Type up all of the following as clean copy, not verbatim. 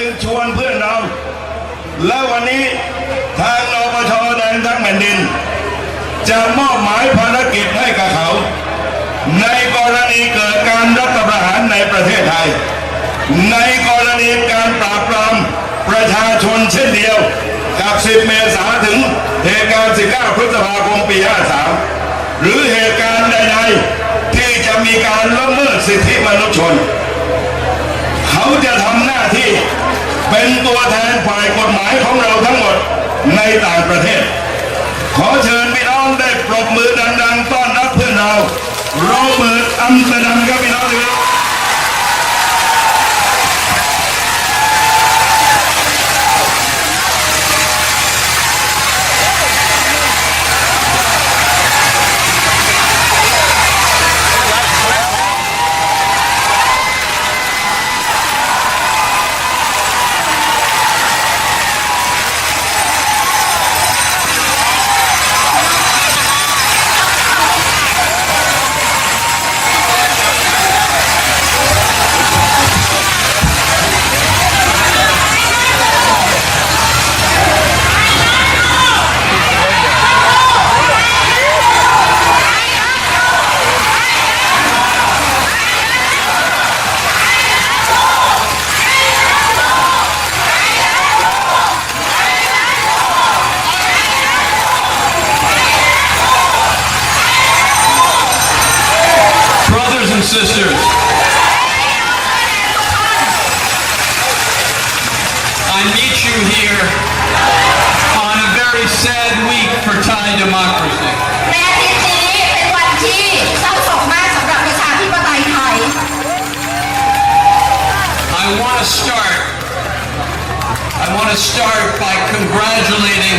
จึงชวนเพื่อนเราและวันนี้ทางนปช.แดนทั้งแผ่นดินจะมอบหมายภารกิจให้กับเขาในกรณีเกิดการรัฐประหารในประเทศไทยในกรณีการปราบปรามประชาชนเช่นเดียวกับ10 เมษายนถึงเหตุการณ์19 พฤษภาคมปี 53หรือเหตุการณ์ใดๆที่จะมีการละเมิดสิทธิมนุษยชนเขาจะทำหน้าที่เป็นตัวแทนฝ่ายกฎหมายของเราทั้งหมดในต่างประเทศขอเชิญพี่น้องได้ปรบมือดังๆต้อนรับเพื่อนเราโรเบิร์ต อัมสเตอร์ดัมครับพี่น้องครับSisters, I meet you here on a very sad week for Thai democracy. ในอาทิตย์นี้เป็นวันที่เศร้าโศกมากสำหรับประชาธิปไตยไทย I want to start by congratulating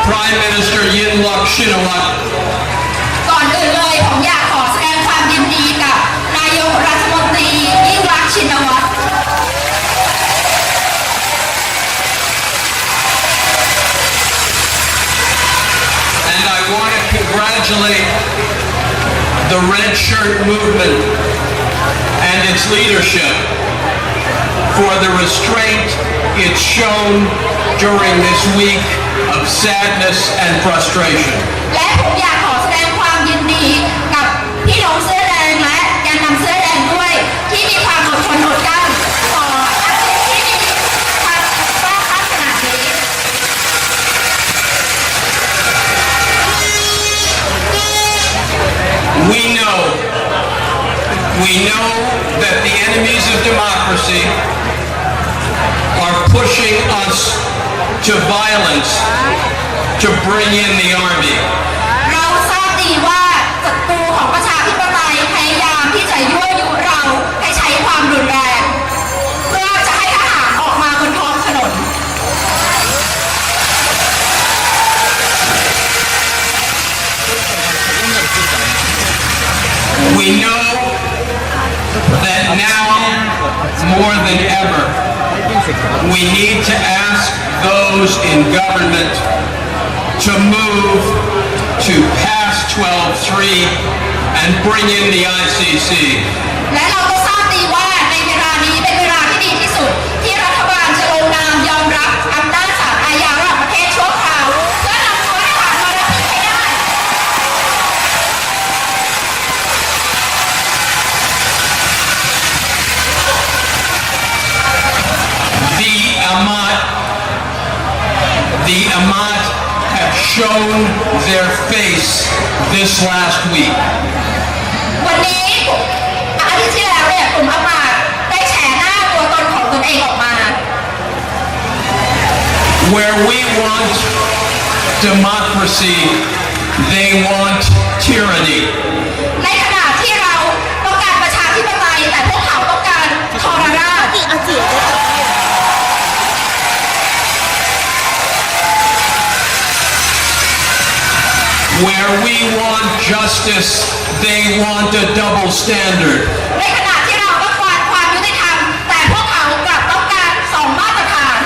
Prime Minister Yingluck Shinawatra. ก่อนอื่นเลยผมอยากขอแสดงความยินดีกับนายกรัฐมนตรียิ่งรักษณ์ชินวัตร And I want to congratulate the Red Shirt Movement and its leadership for the restraint it's shown during this week of sadness and frustration. และผมอยากขอแสดงความยินดีกับพี่น้องเสื้อแดงและแกนนำเสื้อแดงด้วยที่มีความอดทนอดกลั้นต่ออาชีพที่มีความกล้าหาญขนาดนี้ We know that the enemies of democracy are pushing us to violence to bring in the army. เราทราบดีว่าศัตรูของประชาธิปไตยพยายามที่จะยั่วยุเราให้ใช้ความรุนแรงเพื่อจะให้ทหารออกมาบนท้องถนน We know that now more than ever we need to ask those in government to move to pass 12.3 and bring in the ICC. และเราก็ทราบดีว่าในเวลานี้เป็นเวลาที่ดีที่สุดที่รัฐบาลจะลงนามยอมรับอำนาจศาลอาญาระหว่างประเทศชั่วคราวเพื่อนำตัวทหารมารับผิดให้ได้ The Ahmad have shown their face this last week. วันนี้อาทิตย์ที่แล้วเนี่ยกลุ่มอามาตย์ได้แฉหน้าตัวตนของตนเองออกมา Where we want democracy, they want tyranny. ในขณะที่เราต้องการประชาธิปไตยแต่พวกเขาต้องการทรราช Where we want justice, they want a double standard. ในขณะที่เราต้องการความยุติธรรมแต่พวกเขากลับต้องการสองมาตรฐาน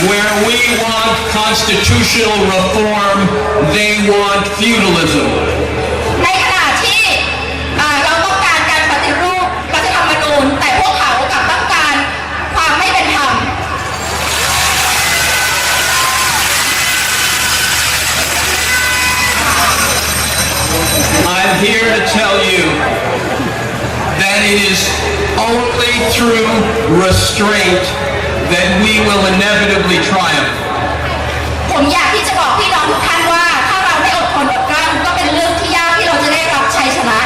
Where we want constitutional reform, they want feudalism. ในขณะที่ and it is only through restraint that we will inevitably triumph. ผมอยากที่จะบอกพี่น้องทุกท่านว่าถ้าเราไม่อดทนอดกลั้นก็เป็นเรื่องที่ยากที่เราจะได้รับชัยชนะ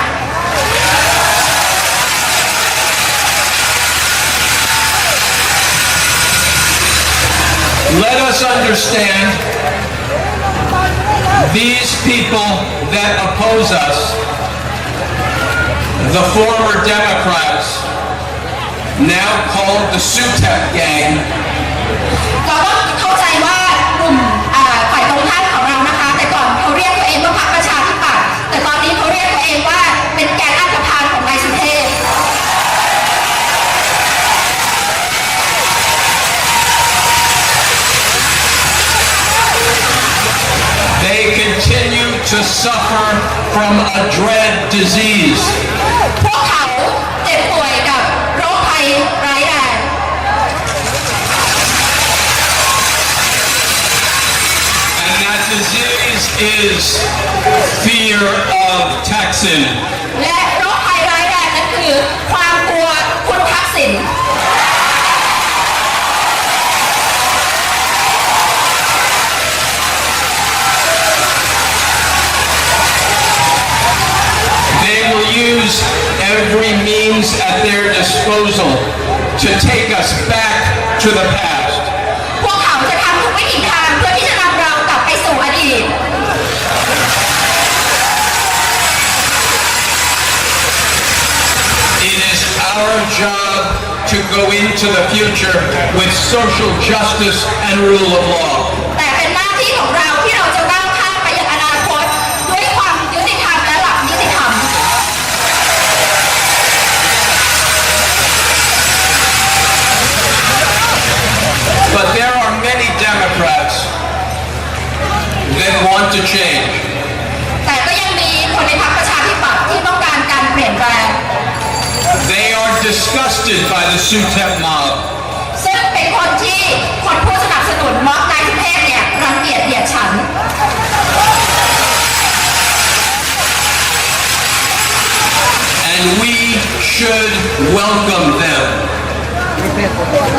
Let us understand these people that oppose us, the former Democrats, now called the SUTEP gang, เราต้องเข้าใจว่ากลุ่มฝ่ายตรงข้ามของเรานะคะแต่ก่อนเขาเรียกตัวเองว่าพรรคประชาธิปัตย์แต่ตอนนี้เขาเรียกตัวเองว่าเป็นแกนอันธพาลของนายสุเทพ they continue to suffer from a dread disease. พวกเขาเจ็บป่วยกับโรคภัยร้ายแรง And that disease is fear of Thaksin. และโรคภัยร้ายแรงนั่นคือความกลัวคุณทักษิณ They will use every means at their disposal to take us back to the past. พวกเขาจะทำทุกวิถีทางเพื่อที่จะนำเรากลับไปสู่อดีต It is our job to go into the future with social justice and rule of law. แต่เป็นหน้าที่ของเราที่เราจะก้าวข้ามไปยังอนาคตด้วยความยุติธรรมและหลักนิติธรรม But there are many Democrats that want to change. แต่ก็ยังมีคนในพรรคประชาธิปัตย์ที่ต้องการการเปลี่ยนแปลง They are disgusted by the SUTEP mob. ซึ่งเป็นคนที่คนผู้สนับสนุนม็อบนายสุเทพเนี่ยรังเกียจเหยียดฉัน And we should welcome them.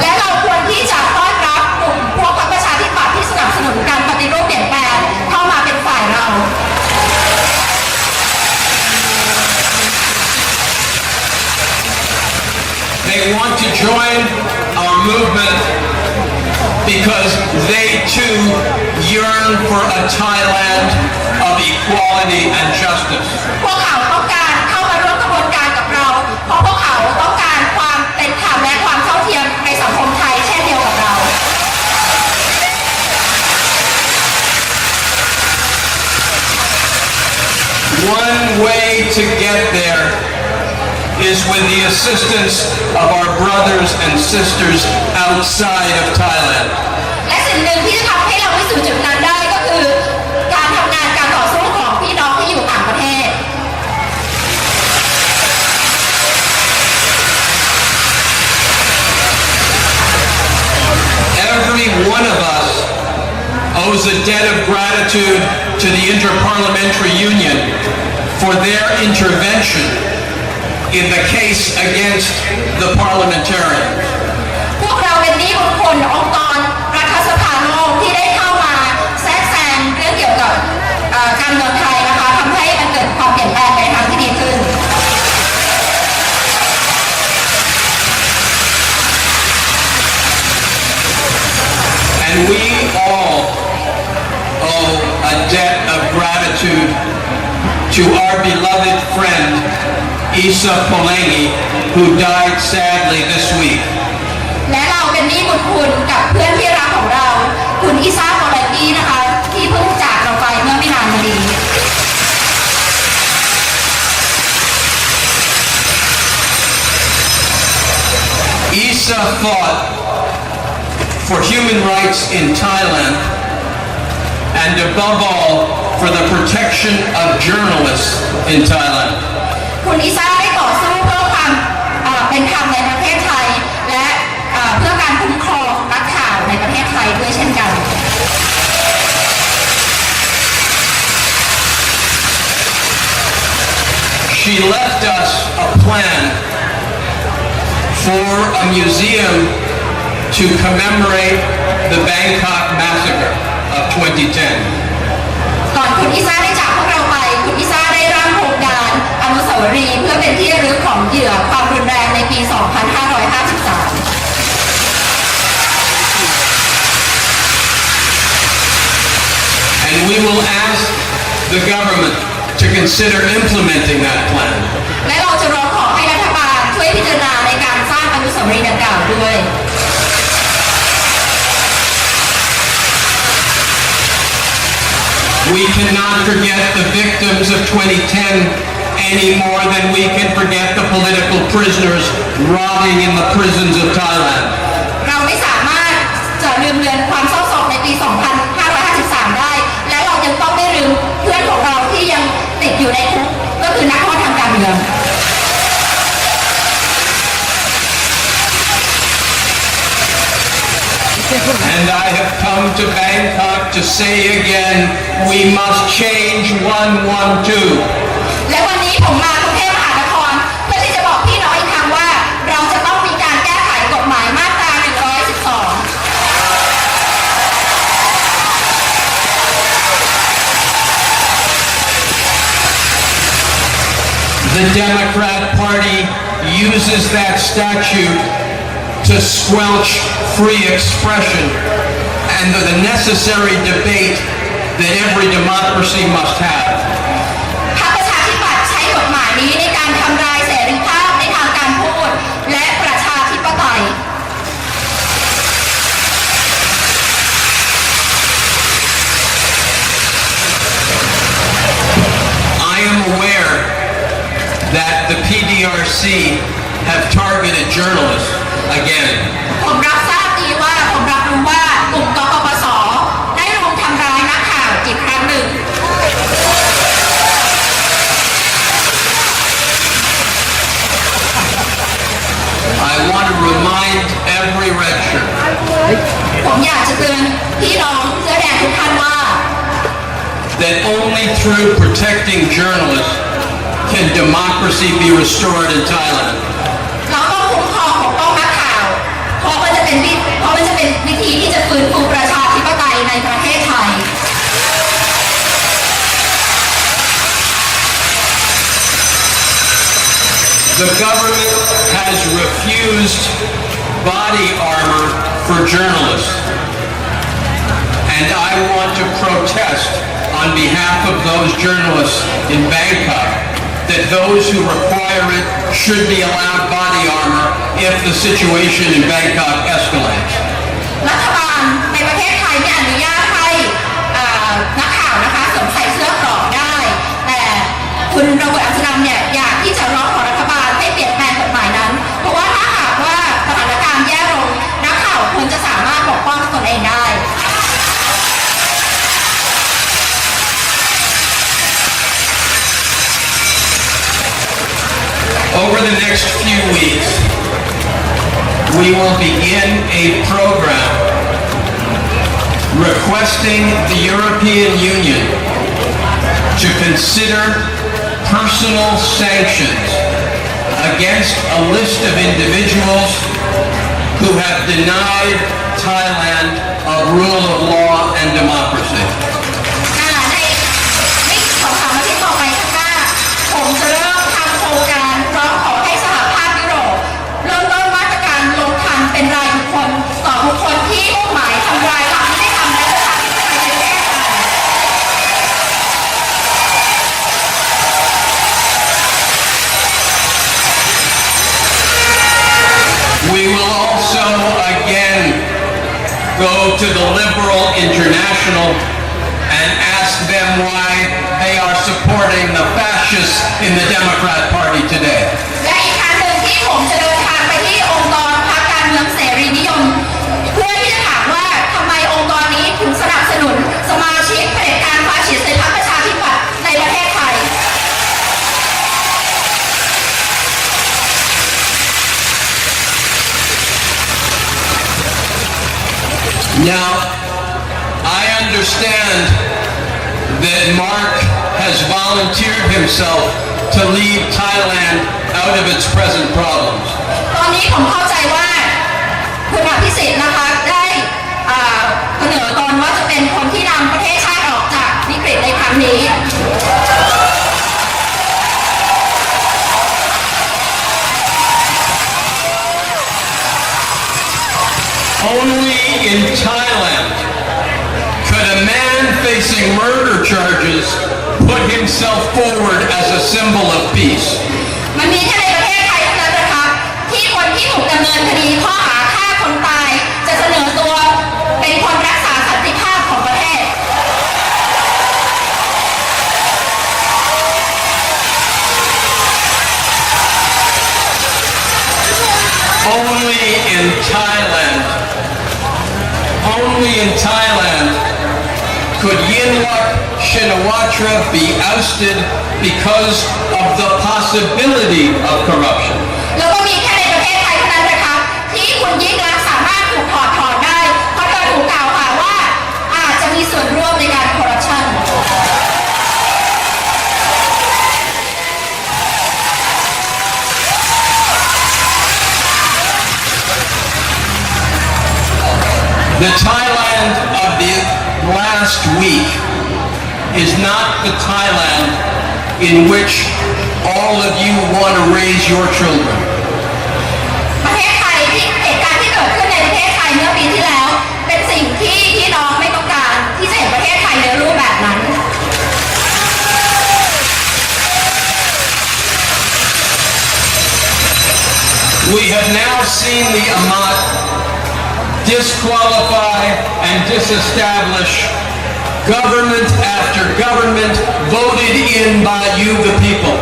และเราควรที่จะต้อนรับกลุ่มพวกพรรคประชาธิปัตย์ที่สนับสนุนการปฏิรูปเปลี่ยนแปลงเข้ามาเป็นฝ่ายเรา They want to join our movement because they too yearn for a Thailand of equality and justice. พวกเขาต้องการเข้ามาร่วมกระบวนการกับเรา เพราะพวกเขาต้องการความเป็นธรรมและความเท่าเทียมในสังคมไทยเช่นเดียวกับเรา One way to get there is with the assistance of our brothers and sisters outside of Thailand. และสิ่งหนึ่งที่จะทำให้เราไปสู่จุดนั้นได้ก็คือการทำงานการต่อสู้ของพี่น้องที่อยู่ต่างประเทศ Every one of us owes a debt of gratitude to the Interparliamentary Union for their intervention in the case against the parliamentarians. พวกเราเป็นหนี้บุญคุณองค์กรรัฐสภาโลกที่ได้เข้ามาแทรกแซงเรื่องเกี่ยวกับการเมืองไทยนะคะทำให้มันเกิดความเปลี่ยนแปลงในทางที่ดีขึ้น And we all owe a debt of gratitude to our beloved friend Isa Polanyi, who died sadly this week. และเราเป็นหนี้บุญคุณกับเพื่อนที่รักของเรา คุณอิซ่าโปแลนดี้นะคะที่เพิ่งจากเราไปเมื่อไม่นานมานี้ Isa fought for human rights in Thailand and above all for the protection of journalists in Thailand. คุณอิซ่าได้ต่อสู้เพื่อความเป็นธรรมในประเทศไทยและเพื่อการคุ้มครองนักข่าวในประเทศไทยด้วยเช่นกัน She left us a plan for a museum to commemorate the Bangkok massacre of 2010. ก่อนคุณอิซ่าได้จากพวกเราไปคุณอิซ่าได้ร่างโครงการอนุสาวรีย์เพื่อเป็นที่ระลึกของเหยื่อความรุนแรงในปี 2553 And we will ask the government to consider implementing that plan. และเราจะร้องขอให้รัฐบาลช่วยพิจารณาในการสร้างอนุสาวรีย์ดังกล่าวด้วย We cannot forget the victims of 2010 any more than we can forget the political prisoners rotting in the prisons of Thailand. เราไม่สามารถจะลืมเลือนความเศร้าโศกในปี 2553 ได้ และเรายังต้องไม่ลืมเพื่อนของเราที่ยังติดอยู่ในคุกก็คือนักโทษทางการเมือง And I have come to Bangkok to say again, we must change 112. และวันนี้ผมมากรุงเทพมหานครเพื่อที่จะบอกพี่น้องอีกครั้งว่าเราจะต้องมีการแก้ไขกฎหมายมาตรา 112 The Democrat Party uses that statute to squelch free expression and the necessary debate that every democracy must have. พรรคประชาธิปัตย์ใช้กฎหมายนี้ในการทำลายเสรีภาพในทางการพูดและประชาธิปไตย I am aware that the PDRC have targeted journalists again. ผมรับทราบดีว่าผมรับรู้ว่ากลุ่มกปปส.ได้รุมทำร้ายนักข่าวอีกครั้งหนึ่ง I want to remind every red shirt ผมอยากจะเตือนพี่น้องเสื้อแดงทุกท่านว่า that only through protecting journalists can democracy be restored in Thailand. เราต้องคุ้มครองปกป้องนักข่าวเพราะมันจะเป็นวิธีที่จะฟื้นฟูประชาธิปไตยในประเทศไทย The government has refused body armor for journalists. And I want to protest on behalf of those journalists in Bangkok that those who require it should be allowed body armor if the situation in Bangkok escalates. รัฐบาลในประเทศไทยไม่อนุญาตให้นักข่าวนะคะสวมใส่เสื้อเกราะได้ แต่คุณโรเบิร์ตอัมสเตอร์ดัมเนี่ยอยากที่จะร้องขอรัฐบาลให้เปลี่ยนแปลงกฎหมายนั้น เพราะว่าถ้าหากว่าสถานการณ์แย่ลงนักข่าวควรจะสามารถปกป้องตนเองได้ Over the next few weeks, we will begin a program requesting the European Union to consider personal sanctions against a list of individuals who have denied Thailand a rule of law and democracy. ในไม่สองสามอาทิตย์ต่อไปข้างหน้าผมจะเริ่มทำโครงการร้องขอให้สหภาพยุโรปเริ่มต้นมาตรการลงทันเป็นรายบุคคลต่อบุคคลที่มุ่งหมายทำลายหลักนิติธรรมและประชาธิปไตยในประเทศไทย We will also again go to the Liberal International and ask them why they are supporting the fascists in the Democrat Party today. และอีกครั้งหนึ่งที่ผมจะเดินทางไปที่องค์กรพรรคการเมืองเสรีนิยมเพื่อที่จะถามว่าทำไมองค์กรนี้ถึงสนับสนุนสมาชิกเผด็จการฟาสชิสต์ในพรรคประชาธิปัตย์ในประเทศไทย Now, I understand that Mark has volunteered himself to lead Thailand out of its present problems. ตอนนี้ผม ผมเข้าใจว่าคุณอภิสิทธิ์นะคะได้เสนอตนว่าจะเป็นคนที่นำประเทศชาติออกจากวิกฤตในครั้งนี้ Only in Thailand could a man facing murder charges put himself forward as a symbol of peace. มันมีแค่ในประเทศไทยเท่านั้นนะคะที่คนที่ถูกดำเนินคดีข้อหาฆ่าคนตายจะเสนอตัวเป็นคนรักษาสันติภาพของประเทศ Only in Thailand could Yingluck Shinawatra be ousted because of the possibility of corruption. แล้วก็มีแค่ในประเทศไทยเท่านั้นนะคะที่คุณยิ่งรักษณ์สามารถถูกถอดถอนได้เพราะโดยถูกกล่าวหาว่าอาจจะมีส่วนร่วมในการคอร์รัปชัน The Thailand of the last week is not the Thailand in which all of you want to raise your children. ประเทศไทยที่เหตุการณ์ที่เกิดขึ้นในประเทศไทยเมื่อปีที่แล้วเป็นสิ่งที่พี่น้องไม่ต้องการที่จะเห็นประเทศไทยในรูปแบบนั้น We have now seen the Amat disqualify and disestablish government after government voted in by you, the people.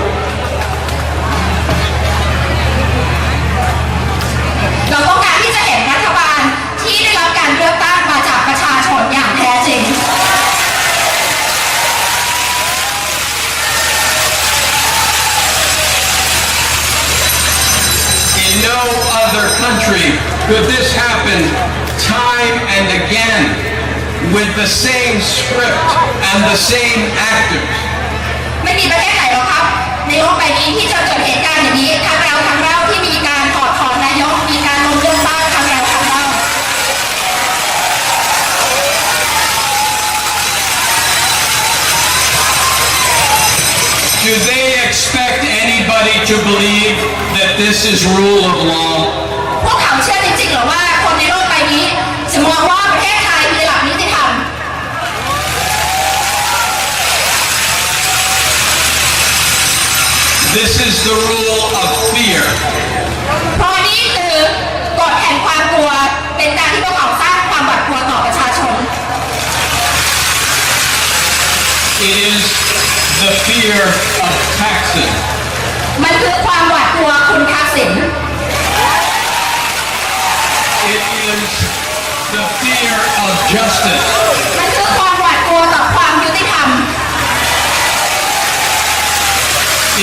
เราต้องการที่จะเห็นรัฐบาลที่ได้รับการเลือกตั้งมาจากประชาชนอย่างแท้จริง In no other country could this happen time and again with the same script and the same actors. ไม่มีประเทศไหนหรอกครับในโลกใบนี้ที่จะเกิดเหตุการณ์อย่างนี้ทั้งเราที่มีการถอดถอนนายกมีการล้มเลือกตั้งทั้งเรา Do they expect anybody to believe that this is rule of law? พวกเขาเชื่อจริงๆหรือว่าคนในโลกใบนี้จะมองว่าประเทศไทยมีหลักนิติธรรม This is the rule of fear. เพราะนี่คือกฎแห่งความกลัวเป็นการที่พวกเขาสร้างความหวาดกลัวต่อประชาชน It is the fear of taxes. มันคือความหวาดกลัวคุณทักษิณ It is the fear of justice. มันคือความหวาดกลัวต่อความยุติธรรม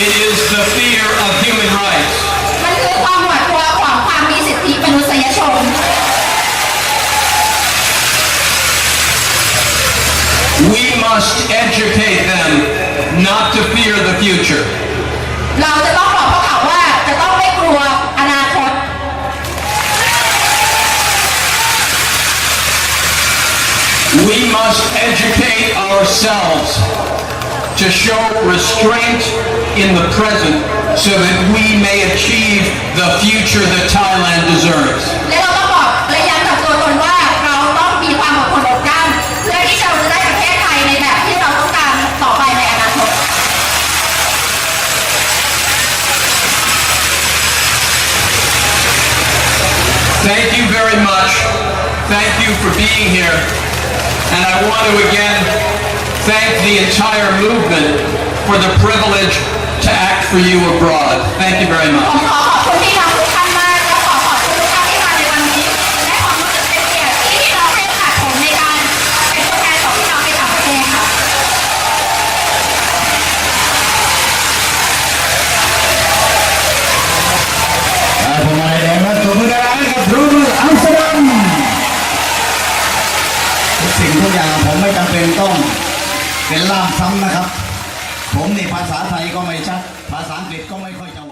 It is the fear of human rights. มันคือความหวาดกลัวของความมีสิทธิมนุษยชน We must educate them not to fear the future. เราจะต้องบอกพวกเขาว่าจะต้องไม่กลัวอนาคต We must educate ourselves to show restraint in the present so that we may achieve the future that Thailand deserves. และเราต้องบอกและย้ำกับตัวตนว่าเราต้องมีความอดทนอดกลั้นเพื่อที่เราจะได้ประเทศไทยในแบบที่เราต้องการต่อไปในอนาคต Thank you very much. Thank you for being here. And I want to again thank the entire movement for the privilege to act for you abroad. Thank you very ผม much. ขอขอบคุณพี่น้องทุกท่านมากและขอขอบคุณทุกท่านที่มาในวันนี้และขอรู้สึกเป็นเกียรติที่พี่น้องให้โอกาสผมในการเป็นตัวแทนของพี่น้องในต่างประเทศค่ะ ผมมาแดงและตัวมือดารากับรูปอัมสเตอร์ดัมทุกสิ่งทุกอย่างผมไม่จำเป็นต้องเป็นล่ามซ้ำนะครับ ผมนี่ภาษาไทยก็ไม่ชัดภาษาอังกฤษก็ไม่ค่อยจะ